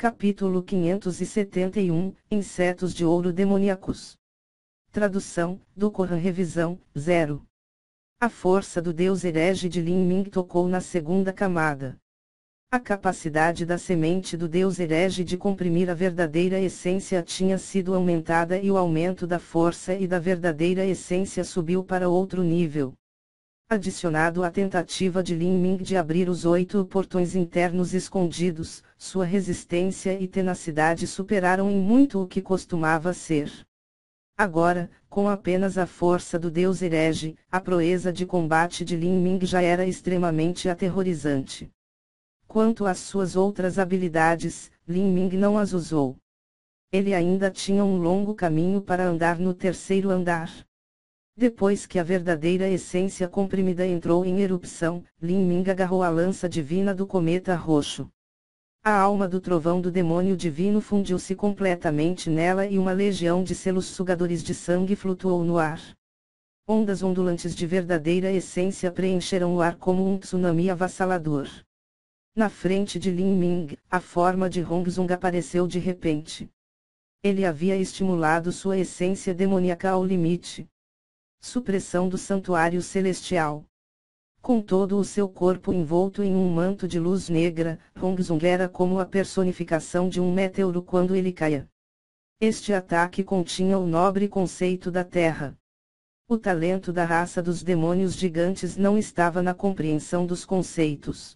Capítulo 571, Insetos de ouro demoníacos. Tradução, do Corã Revisão, 0. A força do deus herege de Lin Ming tocou na segunda camada. A capacidade da semente do deus herege de comprimir a verdadeira essência tinha sido aumentada e o aumento da força e da verdadeira essência subiu para outro nível. Adicionado à tentativa de Lin Ming de abrir os 8 portões internos escondidos, sua resistência e tenacidade superaram em muito o que costumava ser. Agora, com apenas a força do deus herege, a proeza de combate de Lin Ming já era extremamente aterrorizante. Quanto às suas outras habilidades, Lin Ming não as usou. Ele ainda tinha um longo caminho para andar no terceiro andar. Depois que a verdadeira essência comprimida entrou em erupção, Lin Ming agarrou a lança divina do cometa roxo. A alma do trovão do demônio divino fundiu-se completamente nela e uma legião de selos sugadores de sangue flutuou no ar. Ondas ondulantes de verdadeira essência preencheram o ar como um tsunami avassalador. Na frente de Lin Ming, a forma de Hongzong apareceu de repente. Ele havia estimulado sua essência demoníaca ao limite. Supressão do santuário celestial. Com todo o seu corpo envolto em um manto de luz negra, Hongzong era como a personificação de um meteoro quando ele caia. Este ataque continha o nobre conceito da Terra. O talento da raça dos demônios gigantes não estava na compreensão dos conceitos.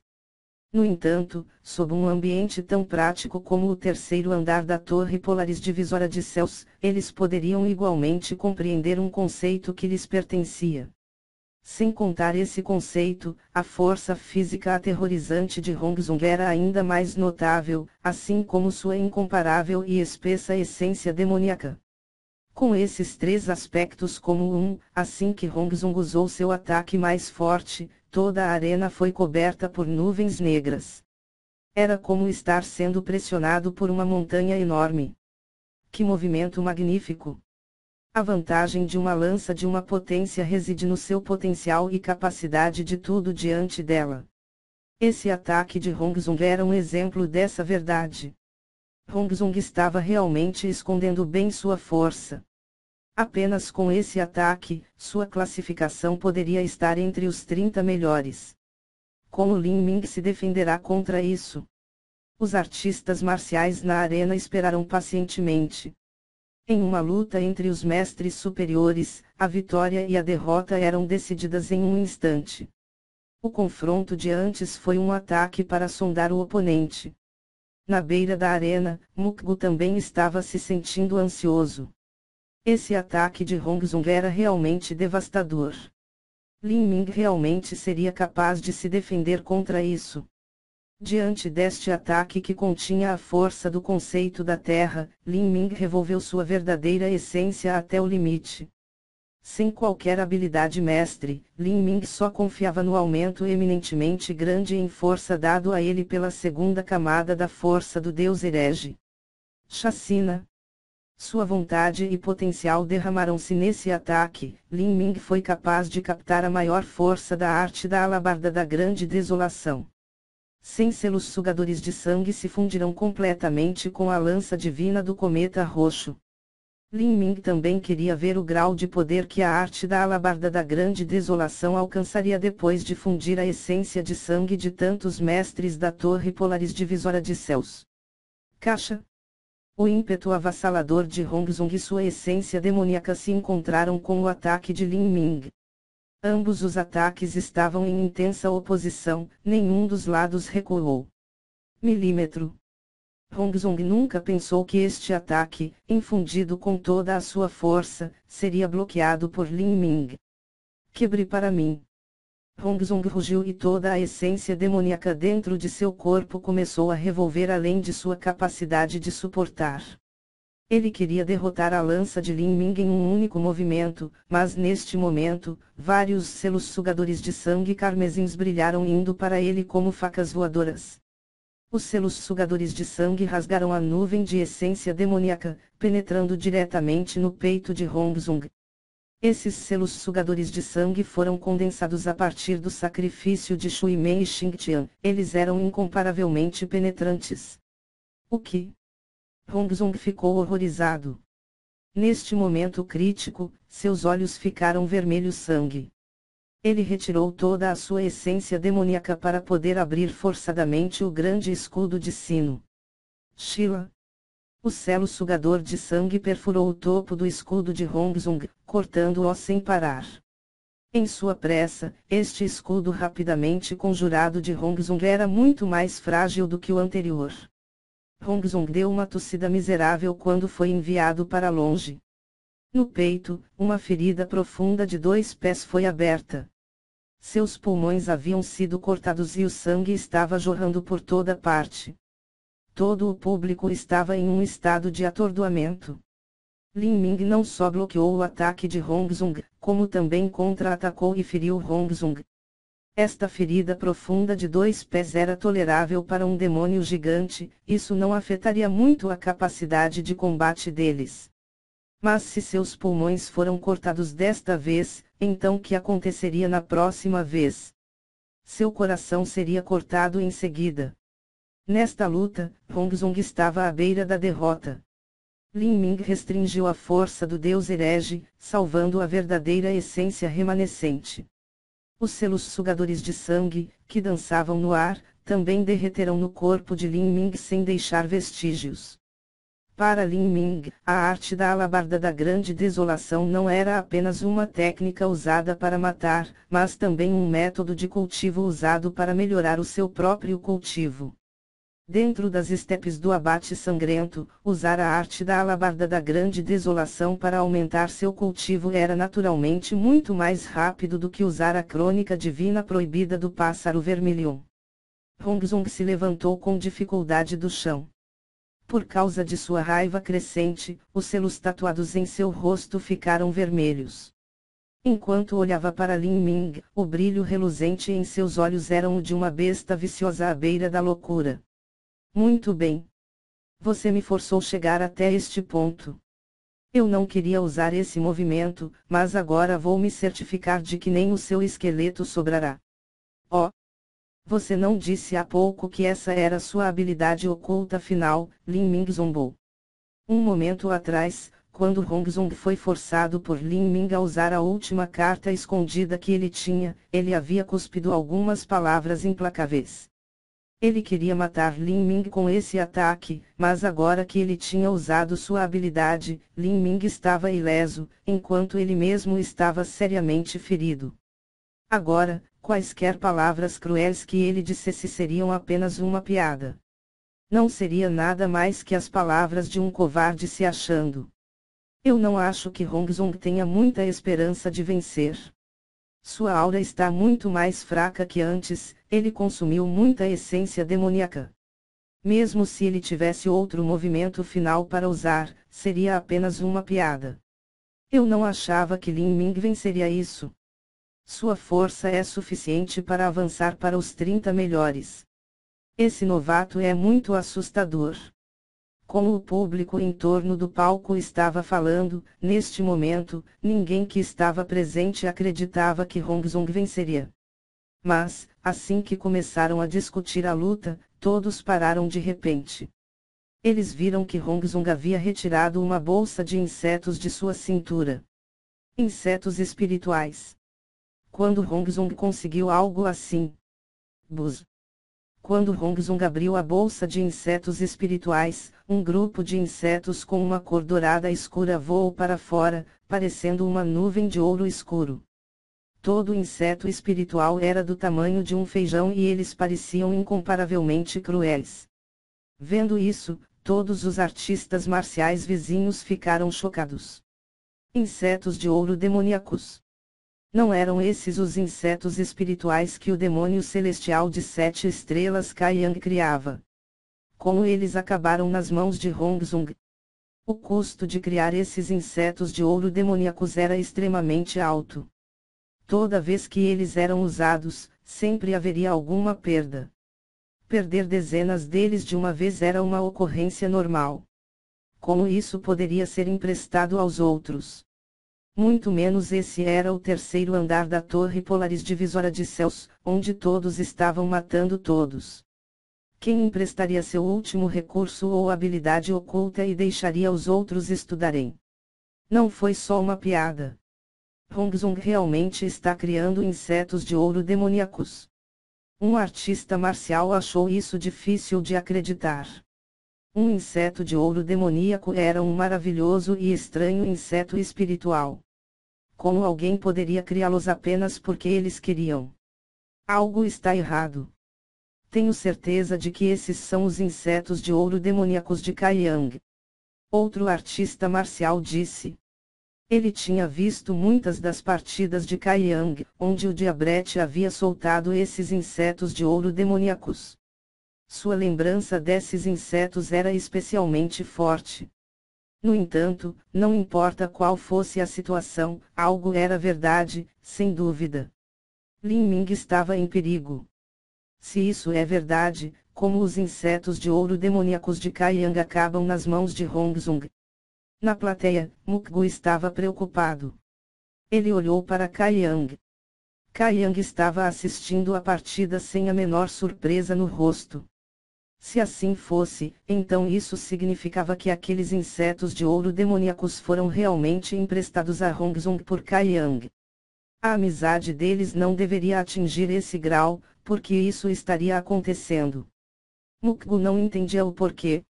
No entanto, sob um ambiente tão prático como o terceiro andar da torre polaris divisora de céus, eles poderiam igualmente compreender um conceito que lhes pertencia. Sem contar esse conceito, a força física aterrorizante de Hongzong era ainda mais notável, assim como sua incomparável e espessa essência demoníaca. Com esses três aspectos como assim que Hongzong usou seu ataque mais forte, toda a arena foi coberta por nuvens negras. Era como estar sendo pressionado por uma montanha enorme. Que movimento magnífico! A vantagem de uma lança de uma potência reside no seu potencial e capacidade de tudo diante dela. Esse ataque de Hongzong era um exemplo dessa verdade. Hongzong estava realmente escondendo bem sua força. Apenas com esse ataque, sua classificação poderia estar entre os 30 melhores. Como Lin Ming se defenderá contra isso? Os artistas marciais na arena esperaram pacientemente. Em uma luta entre os mestres superiores, a vitória e a derrota eram decididas em um instante. O confronto de antes foi um ataque para sondar o oponente. Na beira da arena, Mukgu também estava se sentindo ansioso. Esse ataque de Hongzong era realmente devastador. Lin Ming realmente seria capaz de se defender contra isso. Diante deste ataque que continha a força do conceito da Terra, Lin Ming revolveu sua verdadeira essência até o limite. Sem qualquer habilidade mestre, Lin Ming só confiava no aumento eminentemente grande em força dado a ele pela segunda camada da força do deus herege. Chacina. Sua vontade e potencial derramaram-se nesse ataque. Lin Ming foi capaz de captar a maior força da arte da alabarda da grande desolação. 100 selos sugadores de sangue se fundiram completamente com a lança divina do cometa roxo. Lin Ming também queria ver o grau de poder que a arte da alabarda da grande desolação alcançaria depois de fundir a essência de sangue de tantos mestres da torre polaris divisora de céus. Caixa. O ímpeto avassalador de Hongzong e sua essência demoníaca se encontraram com o ataque de Lin Ming. Ambos os ataques estavam em intensa oposição, nenhum dos lados recuou. Milímetro. Hongzong nunca pensou que este ataque, infundido com toda a sua força, seria bloqueado por Lin Ming. Quebre para mim. Hongzong rugiu e toda a essência demoníaca dentro de seu corpo começou a revolver além de sua capacidade de suportar. Ele queria derrotar a lança de Lin Ming em um único movimento, mas neste momento, vários selos sugadores de sangue carmesins brilharam indo para ele como facas voadoras. Os selos sugadores de sangue rasgaram a nuvem de essência demoníaca, penetrando diretamente no peito de Hongzong. Esses selos sugadores de sangue foram condensados a partir do sacrifício de Shui Mei e Xingtian, eles eram incomparavelmente penetrantes. O que? Hong Zong ficou horrorizado. Neste momento crítico, seus olhos ficaram vermelhos sangue. Ele retirou toda a sua essência demoníaca para poder abrir forçadamente o grande escudo de sino. Sheila. O selo sugador de sangue perfurou o topo do escudo de Hong Zong, cortando-o sem parar. Em sua pressa, este escudo rapidamente conjurado de Hong Zong era muito mais frágil do que o anterior. Hong Zong deu uma tossida miserável quando foi enviado para longe. No peito, uma ferida profunda de 2 pés foi aberta. Seus pulmões haviam sido cortados e o sangue estava jorrando por toda parte. Todo o público estava em um estado de atordoamento. Lin Ming não só bloqueou o ataque de Hong Zong, como também contra-atacou e feriu Hong Zong. Esta ferida profunda de 2 pés era tolerável para um demônio gigante, isso não afetaria muito a capacidade de combate deles. Mas se seus pulmões foram cortados desta vez, então o que aconteceria na próxima vez? Seu coração seria cortado em seguida. Nesta luta, Hong Zong estava à beira da derrota. Lin Ming restringiu a força do deus herege, salvando a verdadeira essência remanescente. Os selos sugadores de sangue, que dançavam no ar, também derreteram no corpo de Lin Ming sem deixar vestígios. Para Lin Ming, a arte da alabarda da grande desolação não era apenas uma técnica usada para matar, mas também um método de cultivo usado para melhorar o seu próprio cultivo. Dentro das estepes do abate sangrento, usar a arte da alabarda da grande desolação para aumentar seu cultivo era naturalmente muito mais rápido do que usar a crônica divina proibida do pássaro vermelho. Hong Zong se levantou com dificuldade do chão. Por causa de sua raiva crescente, os selos tatuados em seu rosto ficaram vermelhos. Enquanto olhava para Lin Ming, o brilho reluzente em seus olhos era o de uma besta viciosa à beira da loucura. Muito bem. Você me forçou chegar até este ponto. Eu não queria usar esse movimento, mas agora vou me certificar de que nem o seu esqueleto sobrará. Oh! Você não disse há pouco que essa era sua habilidade oculta final, Lin Ming zombou. Um momento atrás, quando Hong Zong foi forçado por Lin Ming a usar a última carta escondida que ele tinha, ele havia cuspido algumas palavras implacáveis. Ele queria matar Lin Ming com esse ataque, mas agora que ele tinha usado sua habilidade, Lin Ming estava ileso, enquanto ele mesmo estava seriamente ferido. Agora, quaisquer palavras cruéis que ele dissesse seriam apenas uma piada. Não seria nada mais que as palavras de um covarde se achando. Eu não acho que Hong Zong tenha muita esperança de vencer. Sua aura está muito mais fraca que antes, ele consumiu muita essência demoníaca. Mesmo se ele tivesse outro movimento final para usar, seria apenas uma piada. Eu não achava que Lin Ming venceria isso. Sua força é suficiente para avançar para os 30 melhores. Esse novato é muito assustador. Como o público em torno do palco estava falando, neste momento, ninguém que estava presente acreditava que Hong Zong venceria. Mas, assim que começaram a discutir a luta, todos pararam de repente. Eles viram que Hong Zong havia retirado uma bolsa de insetos de sua cintura. Insetos espirituais. Quando Hong Zong conseguiu algo assim? Buzz. Quando Hong Zong abriu a bolsa de insetos espirituais, um grupo de insetos com uma cor dourada escura voou para fora, parecendo uma nuvem de ouro escuro. Todo inseto espiritual era do tamanho de um feijão e eles pareciam incomparavelmente cruéis. Vendo isso, todos os artistas marciais vizinhos ficaram chocados. Insetos de ouro demoníacos. Não eram esses os insetos espirituais que o demônio celestial de 7 estrelas Kai Yang criava. Como eles acabaram nas mãos de Hong Zong? O custo de criar esses insetos de ouro demoníacos era extremamente alto. Toda vez que eles eram usados, sempre haveria alguma perda. Perder dezenas deles de uma vez era uma ocorrência normal. Como isso poderia ser emprestado aos outros? Muito menos esse era o terceiro andar da torre Polaris divisora de céus, onde todos estavam matando todos. Quem emprestaria seu último recurso ou habilidade oculta e deixaria os outros estudarem? Não foi só uma piada. Hong Zong realmente está criando insetos de ouro demoníacos. Um artista marcial achou isso difícil de acreditar. Um inseto de ouro demoníaco era um maravilhoso e estranho inseto espiritual. Como alguém poderia criá-los apenas porque eles queriam? Algo está errado. Tenho certeza de que esses são os insetos de ouro demoníacos de Kai Yang. Outro artista marcial disse. Ele tinha visto muitas das partidas de Kai Yang, onde o Diabrete havia soltado esses insetos de ouro demoníacos. Sua lembrança desses insetos era especialmente forte. No entanto, não importa qual fosse a situação, algo era verdade, sem dúvida. Lin Ming estava em perigo. Se isso é verdade, como os insetos de ouro demoníacos de Kai Yang acabam nas mãos de Hong Zong? Na plateia, Mukgu estava preocupado. Ele olhou para Kai Yang. Kai Yang estava assistindo a partida sem a menor surpresa no rosto. Se assim fosse, então isso significava que aqueles insetos de ouro demoníacos foram realmente emprestados a Hong Zong por Kai Yang. A amizade deles não deveria atingir esse grau, porque isso estaria acontecendo. Mukgu não entendia o porquê.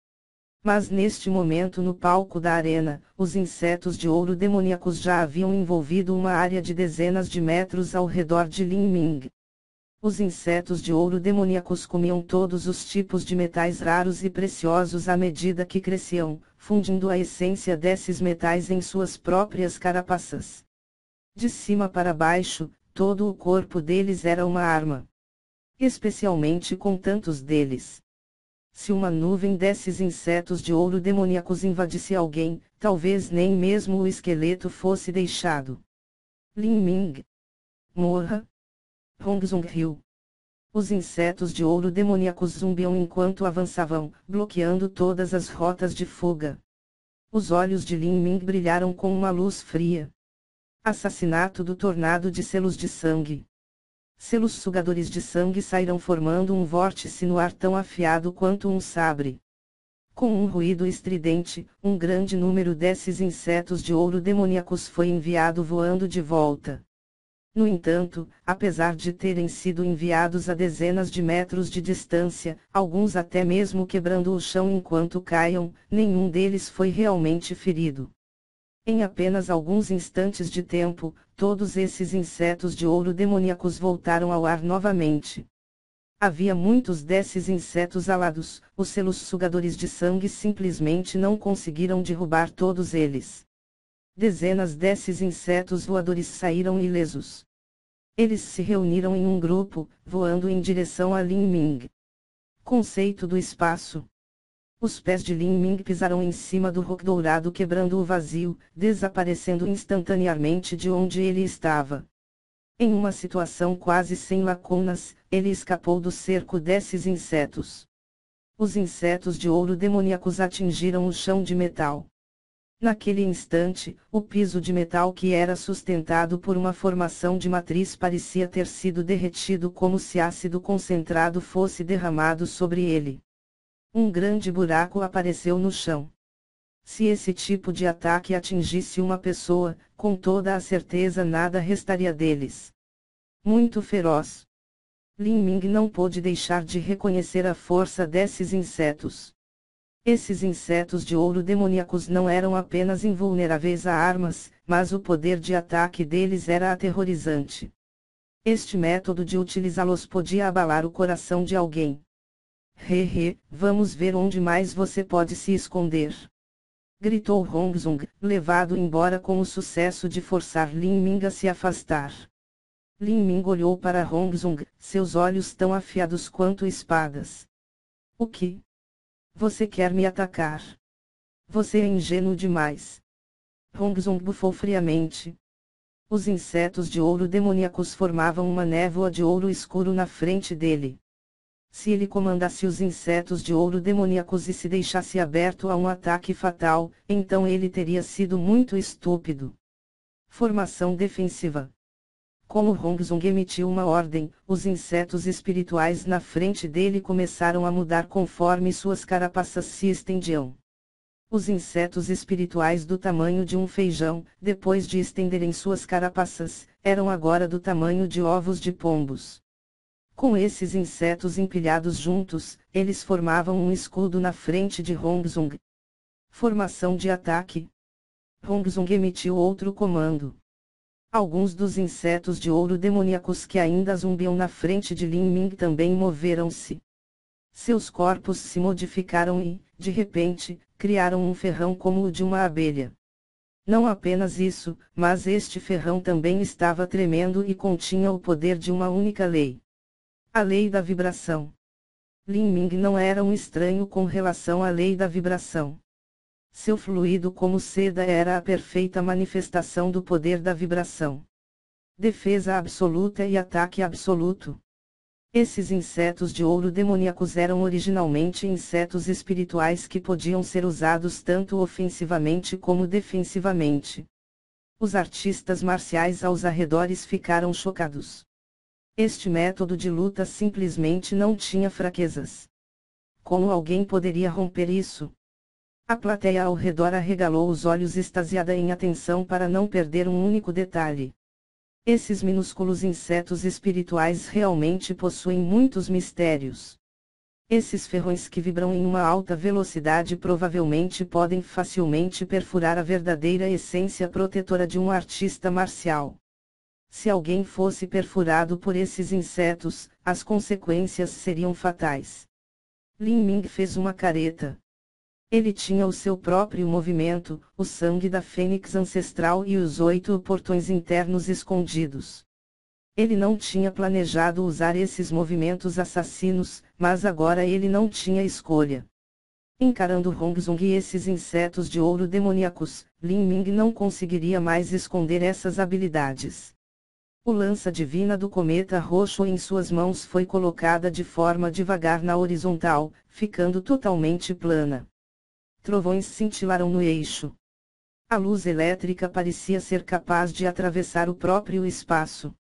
Mas neste momento no palco da arena, os insetos de ouro demoníacos já haviam envolvido uma área de dezenas de metros ao redor de Lin Ming. Os insetos de ouro demoníacos comiam todos os tipos de metais raros e preciosos à medida que cresciam, fundindo a essência desses metais em suas próprias carapaças. De cima para baixo, todo o corpo deles era uma arma. Especialmente com tantos deles. Se uma nuvem desses insetos de ouro demoníacos invadisse alguém, talvez nem mesmo o esqueleto fosse deixado. Lin Ming. Morra. Hong Zong riu. Os insetos de ouro demoníacos zumbiam enquanto avançavam, bloqueando todas as rotas de fuga. Os olhos de Lin Ming brilharam com uma luz fria. Assassinato do tornado de selos de sangue. Selos sugadores de sangue saíram formando um vórtice no ar tão afiado quanto um sabre. Com um ruído estridente, um grande número desses insetos de ouro demoníacos foi enviado voando de volta. No entanto, apesar de terem sido enviados a dezenas de metros de distância, alguns até mesmo quebrando o chão enquanto caiam, nenhum deles foi realmente ferido. Em apenas alguns instantes de tempo, todos esses insetos de ouro demoníacos voltaram ao ar novamente. Havia muitos desses insetos alados, os selos sugadores de sangue simplesmente não conseguiram derrubar todos eles. Dezenas desses insetos voadores saíram ilesos. Eles se reuniram em um grupo, voando em direção a Lin Ming. Conceito do espaço. Os pés de Lin Ming pisaram em cima do rock dourado quebrando o vazio, desaparecendo instantaneamente de onde ele estava. Em uma situação quase sem lacunas, ele escapou do cerco desses insetos. Os insetos de ouro demoníacos atingiram o chão de metal. Naquele instante, o piso de metal que era sustentado por uma formação de matriz parecia ter sido derretido como se ácido concentrado fosse derramado sobre ele. Um grande buraco apareceu no chão. Se esse tipo de ataque atingisse uma pessoa, com toda a certeza nada restaria deles. Muito feroz. Lin Ming não pôde deixar de reconhecer a força desses insetos. Esses insetos de ouro demoníacos não eram apenas invulneráveis a armas, mas o poder de ataque deles era aterrorizante. Este método de utilizá-los podia abalar o coração de alguém. Vamos ver onde mais você pode se esconder. Gritou Hong Zong, levado embora com o sucesso de forçar Lin Ming a se afastar. Lin Ming olhou para Hong Zong, seus olhos tão afiados quanto espadas. O que? Você quer me atacar? Você é ingênuo demais. Hong Zong bufou friamente. Os insetos de ouro demoníacos formavam uma névoa de ouro escuro na frente dele. Se ele comandasse os insetos de ouro demoníacos e se deixasse aberto a um ataque fatal, então ele teria sido muito estúpido. Formação defensiva. Como Hongzong emitiu uma ordem, os insetos espirituais na frente dele começaram a mudar conforme suas carapaças se estendiam. Os insetos espirituais do tamanho de um feijão, depois de estenderem suas carapaças, eram agora do tamanho de ovos de pombos. Com esses insetos empilhados juntos, eles formavam um escudo na frente de Hongzong. Formação de ataque. Hongzong emitiu outro comando. Alguns dos insetos de ouro demoníacos que ainda zumbiam na frente de Lin Ming também moveram-se. Seus corpos se modificaram e, de repente, criaram um ferrão como o de uma abelha. Não apenas isso, mas este ferrão também estava tremendo e continha o poder de uma única lei. A lei da vibração. Lin Ming não era um estranho com relação à lei da vibração. Seu fluido como seda era a perfeita manifestação do poder da vibração. Defesa absoluta e ataque absoluto. Esses insetos de ouro demoníacos eram originalmente insetos espirituais que podiam ser usados tanto ofensivamente como defensivamente. Os artistas marciais aos arredores ficaram chocados. Este método de luta simplesmente não tinha fraquezas. Como alguém poderia romper isso? A plateia ao redor arregalou os olhos extasiada em atenção para não perder um único detalhe. Esses minúsculos insetos espirituais realmente possuem muitos mistérios. Esses ferrões que vibram em uma alta velocidade provavelmente podem facilmente perfurar a verdadeira essência protetora de um artista marcial. Se alguém fosse perfurado por esses insetos, as consequências seriam fatais. Lin Ming fez uma careta. Ele tinha o seu próprio movimento, o sangue da fênix ancestral e os 8 portões internos escondidos. Ele não tinha planejado usar esses movimentos assassinos, mas agora ele não tinha escolha. Encarando Hongzong e esses insetos de ouro demoníacos, Lin Ming não conseguiria mais esconder essas habilidades. O lança divina do cometa roxo em suas mãos foi colocada de forma devagar na horizontal, ficando totalmente plana. Trovões cintilaram no eixo. A luz elétrica parecia ser capaz de atravessar o próprio espaço.